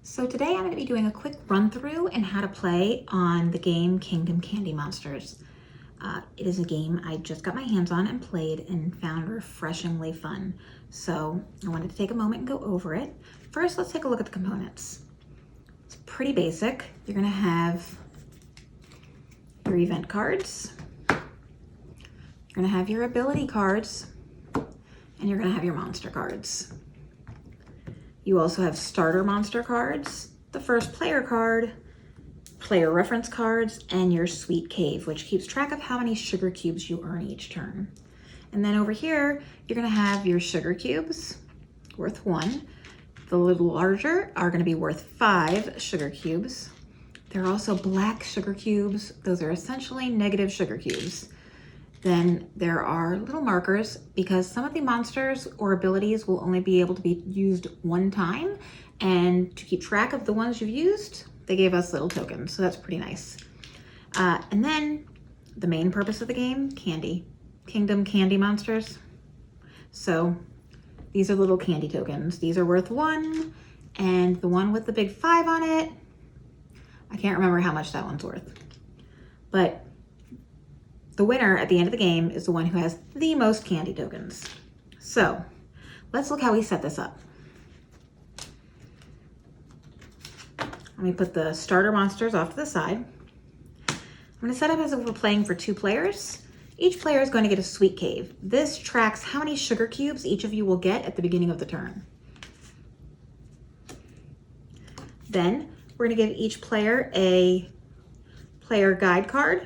So today I'm going to be doing a quick run through and how to play on the game Kingdom Candy Monsters. It is a game I just got my hands on and played and found refreshingly fun. So I wanted to take a moment and go over it. First, let's take a look at the components. It's pretty basic. You're going to have your event cards. You're going to have your ability cards. And you're going to have your monster cards. You also have starter monster cards, the first player card, player reference cards, and your sweet cave, which keeps track of how many sugar cubes you earn each turn. And then over here, you're gonna have your sugar cubes, worth 1. The little larger are gonna be worth 5 sugar cubes. There are also black sugar cubes. Those are essentially negative sugar cubes. Then there are little markers because some of the monsters or abilities will only be able to be used one time, and to keep track of the ones you've used, they gave us little tokens, so that's pretty nice. And then the main purpose of the game, candy. Kingdom Candy Monsters. So these are little candy tokens. These are worth 1, and the one with the big 5 on it, I can't remember how much that one's worth. But the winner at the end of the game is the one who has the most candy tokens. So let's look how we set this up. Let me put the starter monsters off to the side. I'm going to set up as if we're playing for 2 players. Each player is going to get a sweet cave. This tracks how many sugar cubes each of you will get at the beginning of the turn. Then we're going to give each player a player guide card.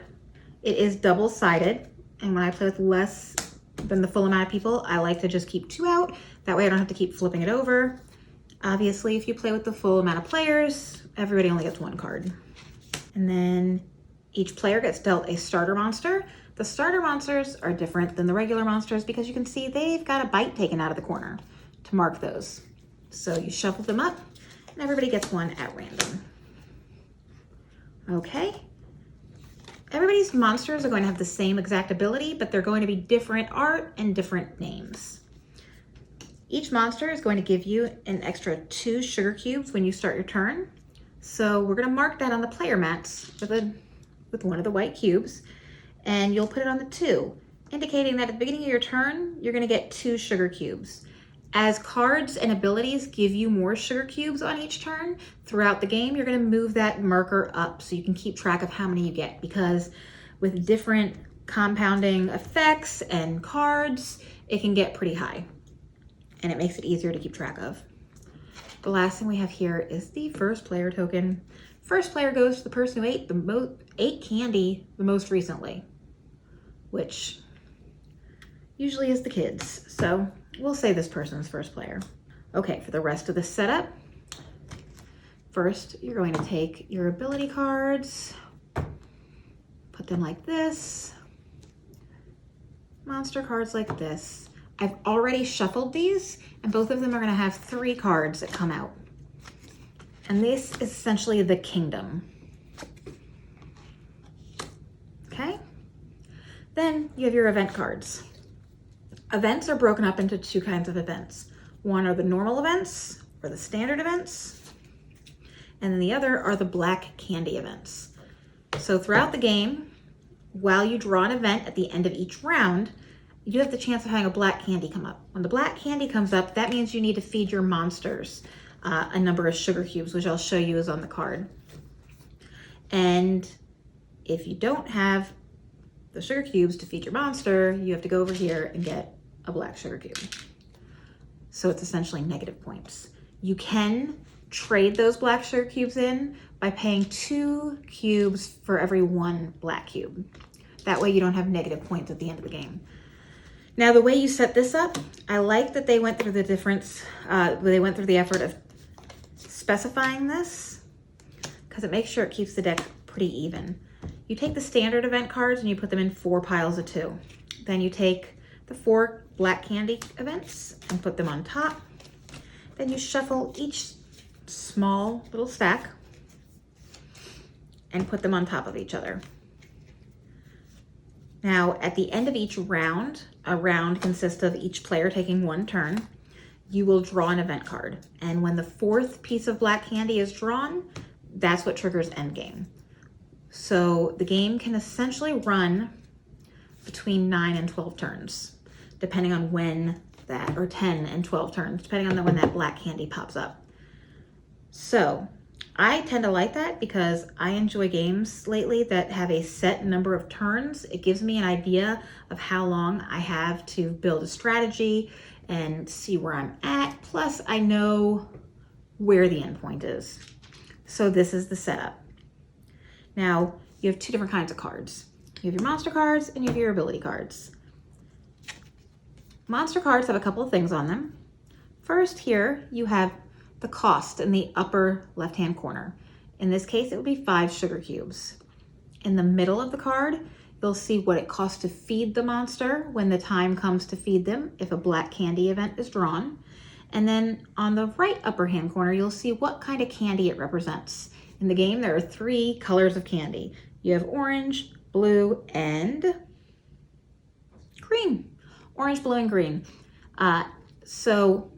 It is double-sided, and when I play with less than the full amount of people, I like to just keep 2 out. That way I don't have to keep flipping it over. Obviously, if you play with the full amount of players, everybody only gets 1 card. And then each player gets dealt a starter monster. The starter monsters are different than the regular monsters because you can see they've got a bite taken out of the corner to mark those. So you shuffle them up, and everybody gets 1 at random. Okay. Everybody's monsters are going to have the same exact ability, but they're going to be different art and different names. Each monster is going to give you an extra 2 sugar cubes when you start your turn. So we're going to mark that on the player mats with one of the white cubes, and you'll put it on the 2, indicating that at the beginning of your turn, you're going to get 2 sugar cubes. As cards and abilities give you more sugar cubes on each turn, throughout the game, you're going to move that marker up so you can keep track of how many you get, because with different compounding effects and cards, it can get pretty high, and it makes it easier to keep track of. The last thing we have here is the first player token. First player goes to the person who ate candy the most recently, which usually is the kids. So we'll say this person's first player. Okay, for the rest of the setup, first you're going to take your ability cards, put them like this, monster cards like this. I've already shuffled these, and both of them are going to have 3 cards that come out. And this is essentially the kingdom. Okay? Then you have your event cards. Events are broken up into 2 kinds of events. One are the normal events, or the standard events, and then the other are the black candy events. So throughout the game, while you draw an event at the end of each round, you have the chance of having a black candy come up. When the black candy comes up, that means you need to feed your monsters a number of sugar cubes, which I'll show you is on the card. And if you don't have the sugar cubes to feed your monster, you have to go over here and get a black sugar cube. So it's essentially negative points. You can trade those black sugar cubes in by paying 2 cubes for every 1 black cube. That way you don't have negative points at the end of the game. Now the way you set this up, I like that they went through the effort of specifying this, because it makes sure it keeps the deck pretty even. You take the standard event cards and you put them in 4 piles of 2. Then you take the 4 black candy events and put them on top. Then you shuffle each small little stack and put them on top of each other. Now, at the end of each round, a round consists of each player taking 1 turn. you will draw an event card. And when the 4th piece of black candy is drawn, that's what triggers endgame. So the game can essentially run between 9 and 12 turns, depending on when that, or 10 and 12 turns, depending on when that black candy pops up. So I tend to like that because I enjoy games lately that have a set number of turns. It gives me an idea of how long I have to build a strategy and see where I'm at. Plus I know where the end point is. So this is the setup. Now you have 2 different kinds of cards. You have your monster cards and you have your ability cards. Monster cards have a couple of things on them. First, here you have the cost in the upper left-hand corner. In this case, it would be 5 sugar cubes. In the middle of the card, you'll see what it costs to feed the monster when the time comes to feed them, if a black candy event is drawn. And then on the right upper hand corner, you'll see what kind of candy it represents. In the game, there are 3 colors of candy. You have orange, blue, and green. Orange, blue, and green. So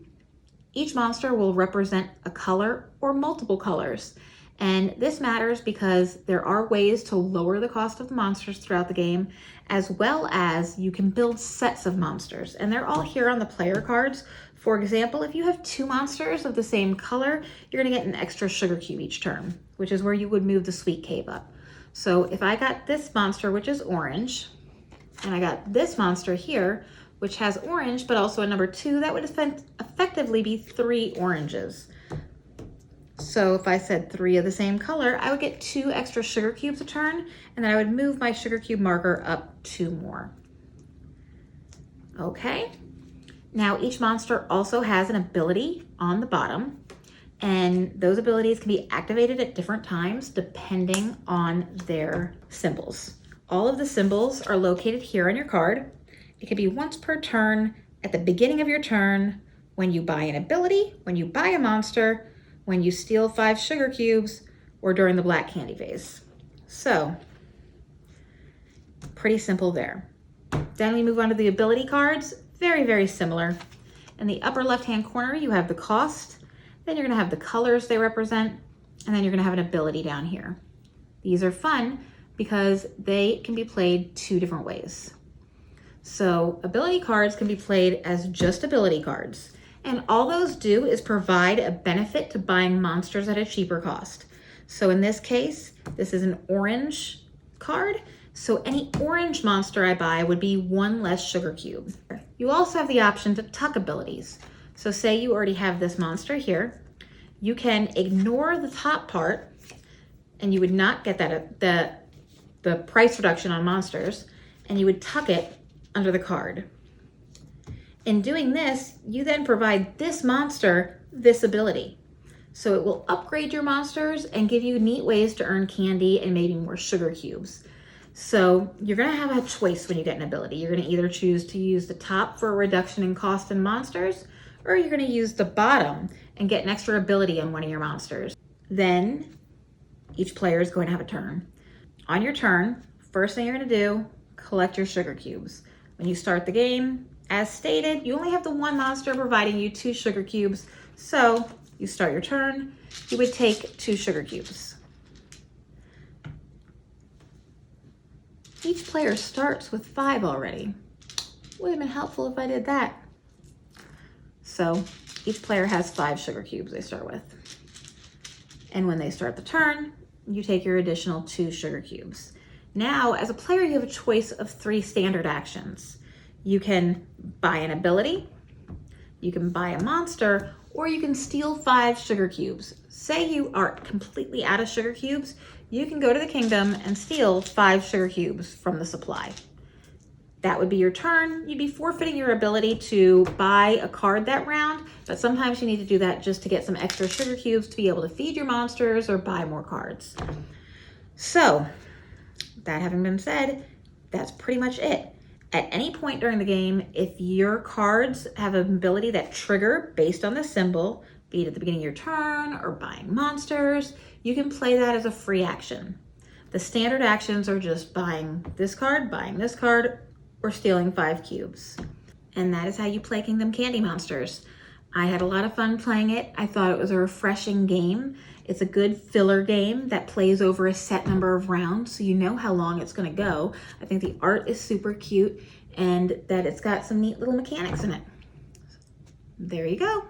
each monster will represent a color or multiple colors. And this matters because there are ways to lower the cost of the monsters throughout the game, as well as you can build sets of monsters. And they're all here on the player cards. For example, if you have 2 monsters of the same color, you're gonna get an extra sugar cube each turn, which is where you would move the sweet cave up. So if I got this monster, which is orange, and I got this monster here, which has orange, but also a number 2, that would effectively be 3 oranges. So if I said 3 of the same color, I would get 2 extra sugar cubes a turn, and then I would move my sugar cube marker up 2 more. Okay, now each monster also has an ability on the bottom, and those abilities can be activated at different times depending on their symbols. All of the symbols are located here on your card. It can be once per turn, at the beginning of your turn, when you buy an ability, when you buy a monster, when you steal 5 sugar cubes, or during the black candy phase. So, pretty simple there. Then we move on to the ability cards. Very, very similar. In the upper left-hand corner, you have the cost. Then you're gonna have the colors they represent, and then you're gonna have an ability down here. These are fun because they can be played 2 different ways. So ability cards can be played as just ability cards. And all those do is provide a benefit to buying monsters at a cheaper cost. So in this case, this is an orange card. So any orange monster I buy would be 1 less sugar cube. You also have the option to tuck abilities. So say you already have this monster here. You can ignore the top part and you would not get the price reduction on monsters, and you would tuck it under the card. In doing this, you then provide this monster this ability. So it will upgrade your monsters and give you neat ways to earn candy and maybe more sugar cubes. So you're gonna have a choice when you get an ability. You're gonna either choose to use the top for a reduction in cost in monsters, or you're gonna use the bottom and get an extra ability on one of your monsters. Then each player is going to have a turn. On your turn, first thing you're gonna do, collect your sugar cubes. When you start the game, as stated, you only have the 1 monster providing you 2 sugar cubes. So you start your turn, you would take 2 sugar cubes. Each player starts with 5 already. Would have been helpful if I did that. So each player has 5 sugar cubes they start with. And when they start the turn, you take your additional 2 sugar cubes. Now, as a player, you have a choice of 3 standard actions. You can buy an ability, you can buy a monster, or you can steal 5 sugar cubes. Say you are completely out of sugar cubes, you can go to the kingdom and steal 5 sugar cubes from the supply. That would be your turn. You'd be forfeiting your ability to buy a card that round, but sometimes you need to do that just to get some extra sugar cubes to be able to feed your monsters or buy more cards. So, that having been said, that's pretty much it. At any point during the game, if your cards have an ability that trigger based on the symbol, be it at the beginning of your turn or buying monsters, you can play that as a free action. The standard actions are just buying this card, or stealing 5 cubes. And that is how you play Kingdom Candy Monsters. I had a lot of fun playing it. I thought it was a refreshing game. It's a good filler game that plays over a set number of rounds, so you know how long it's gonna go. I think the art is super cute and that it's got some neat little mechanics in it. There you go.